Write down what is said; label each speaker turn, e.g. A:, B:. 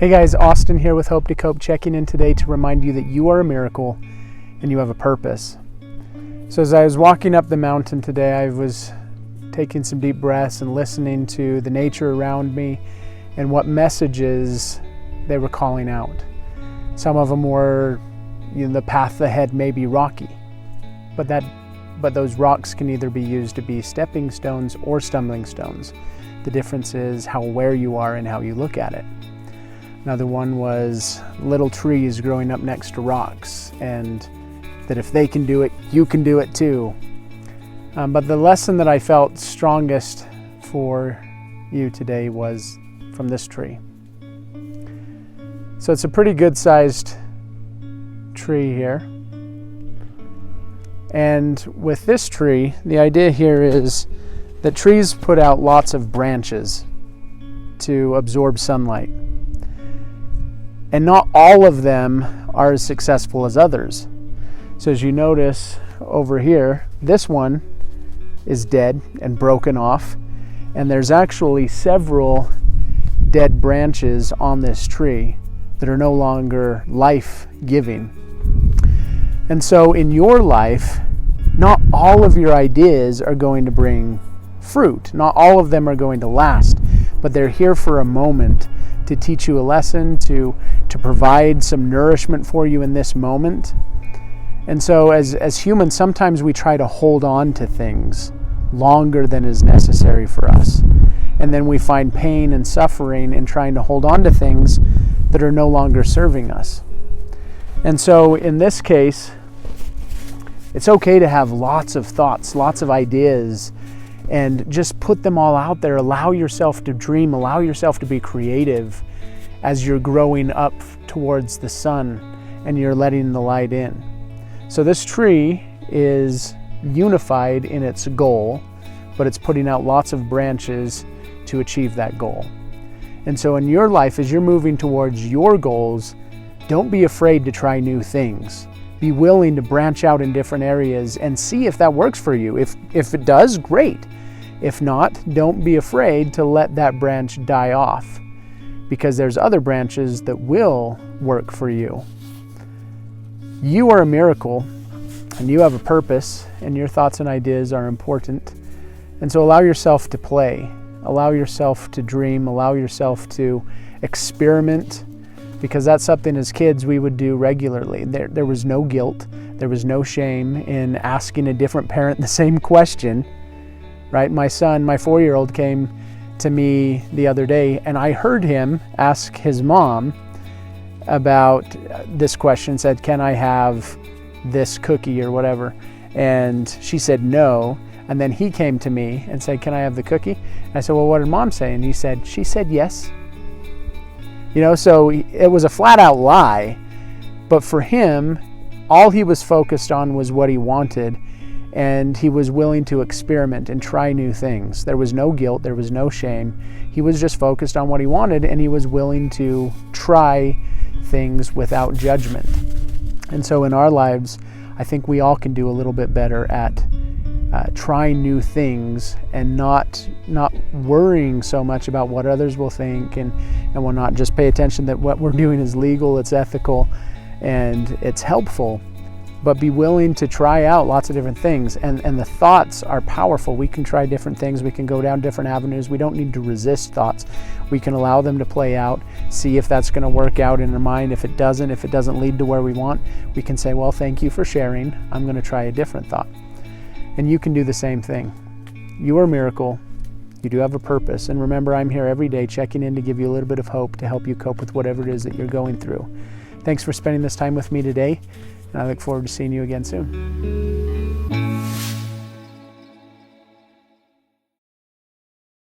A: Hey guys, Austin here with Hope to Cope, checking in today to remind you that you are a miracle and you have a purpose. So as I was walking up the mountain today, I was taking some deep breaths and listening to the nature around me and what messages they were calling out. Some of them were, the path ahead may be rocky, but those rocks can either be used to be stepping stones or stumbling stones. The difference is how aware you are and how you look at it. Another one was little trees growing up next to rocks, and that if they can do it, you can do it too. But the lesson that I felt strongest for you today was from this tree. So it's a pretty good sized tree here. And with this tree, the idea here is that trees put out lots of branches to absorb sunlight. And not all of them are as successful as others. So as you notice over here, this one is dead and broken off, and there's actually several dead branches on this tree that are no longer life-giving. And so in your life, not all of your ideas are going to bring fruit. Not all of them are going to last, but they're here for a moment to teach you a lesson, to provide some nourishment for you in this moment. And so as humans, sometimes we try to hold on to things longer than is necessary for us. And then we find pain and suffering in trying to hold on to things that are no longer serving us. And so in this case, it's okay to have lots of thoughts, lots of ideas, and just put them all out there. Allow yourself to dream, allow yourself to be creative as you're growing up towards the sun and you're letting the light in. So this tree is unified in its goal, but it's putting out lots of branches to achieve that goal. And so in your life, as you're moving towards your goals, don't be afraid to try new things. Be willing to branch out in different areas and see if that works for you. If it does, great. If not, don't be afraid to let that branch die off, because there's other branches that will work for you. You are a miracle, and you have a purpose, and your thoughts and ideas are important. And so allow yourself to play, allow yourself to dream, allow yourself to experiment, because that's something as kids we would do regularly. There was no guilt, there was no shame in asking a different parent the same question, right? My son, my 4-year-old, came to me the other day, and I heard him ask his mom about this question, said, "Can I have this cookie or whatever?" And she said no. And then he came to me and said, "Can I have the cookie?" And I said, "Well, what did mom say?" And he said, "She said yes." So it was a flat out lie, but for him, all he was focused on was what he wanted, and he was willing to experiment and try new things. There was no guilt, there was no shame. He was just focused on what he wanted, and he was willing to try things without judgment. And so in our lives, I think we all can do a little bit better at trying new things and not worrying so much about what others will think, and we'll not just pay attention that what we're doing is legal, it's ethical, and it's helpful, but be willing to try out lots of different things. And the thoughts are powerful. We can try different things. We can go down different avenues. We don't need to resist thoughts. We can allow them to play out, see if that's going to work out in our mind. If it doesn't lead to where we want, we can say, well, thank you for sharing. I'm going to try a different thought. And you can do the same thing. You are a miracle. You do have a purpose. And remember, I'm here every day checking in to give you a little bit of hope to help you cope with whatever it is that you're going through. Thanks for spending this time with me today, and I look forward to seeing you again soon.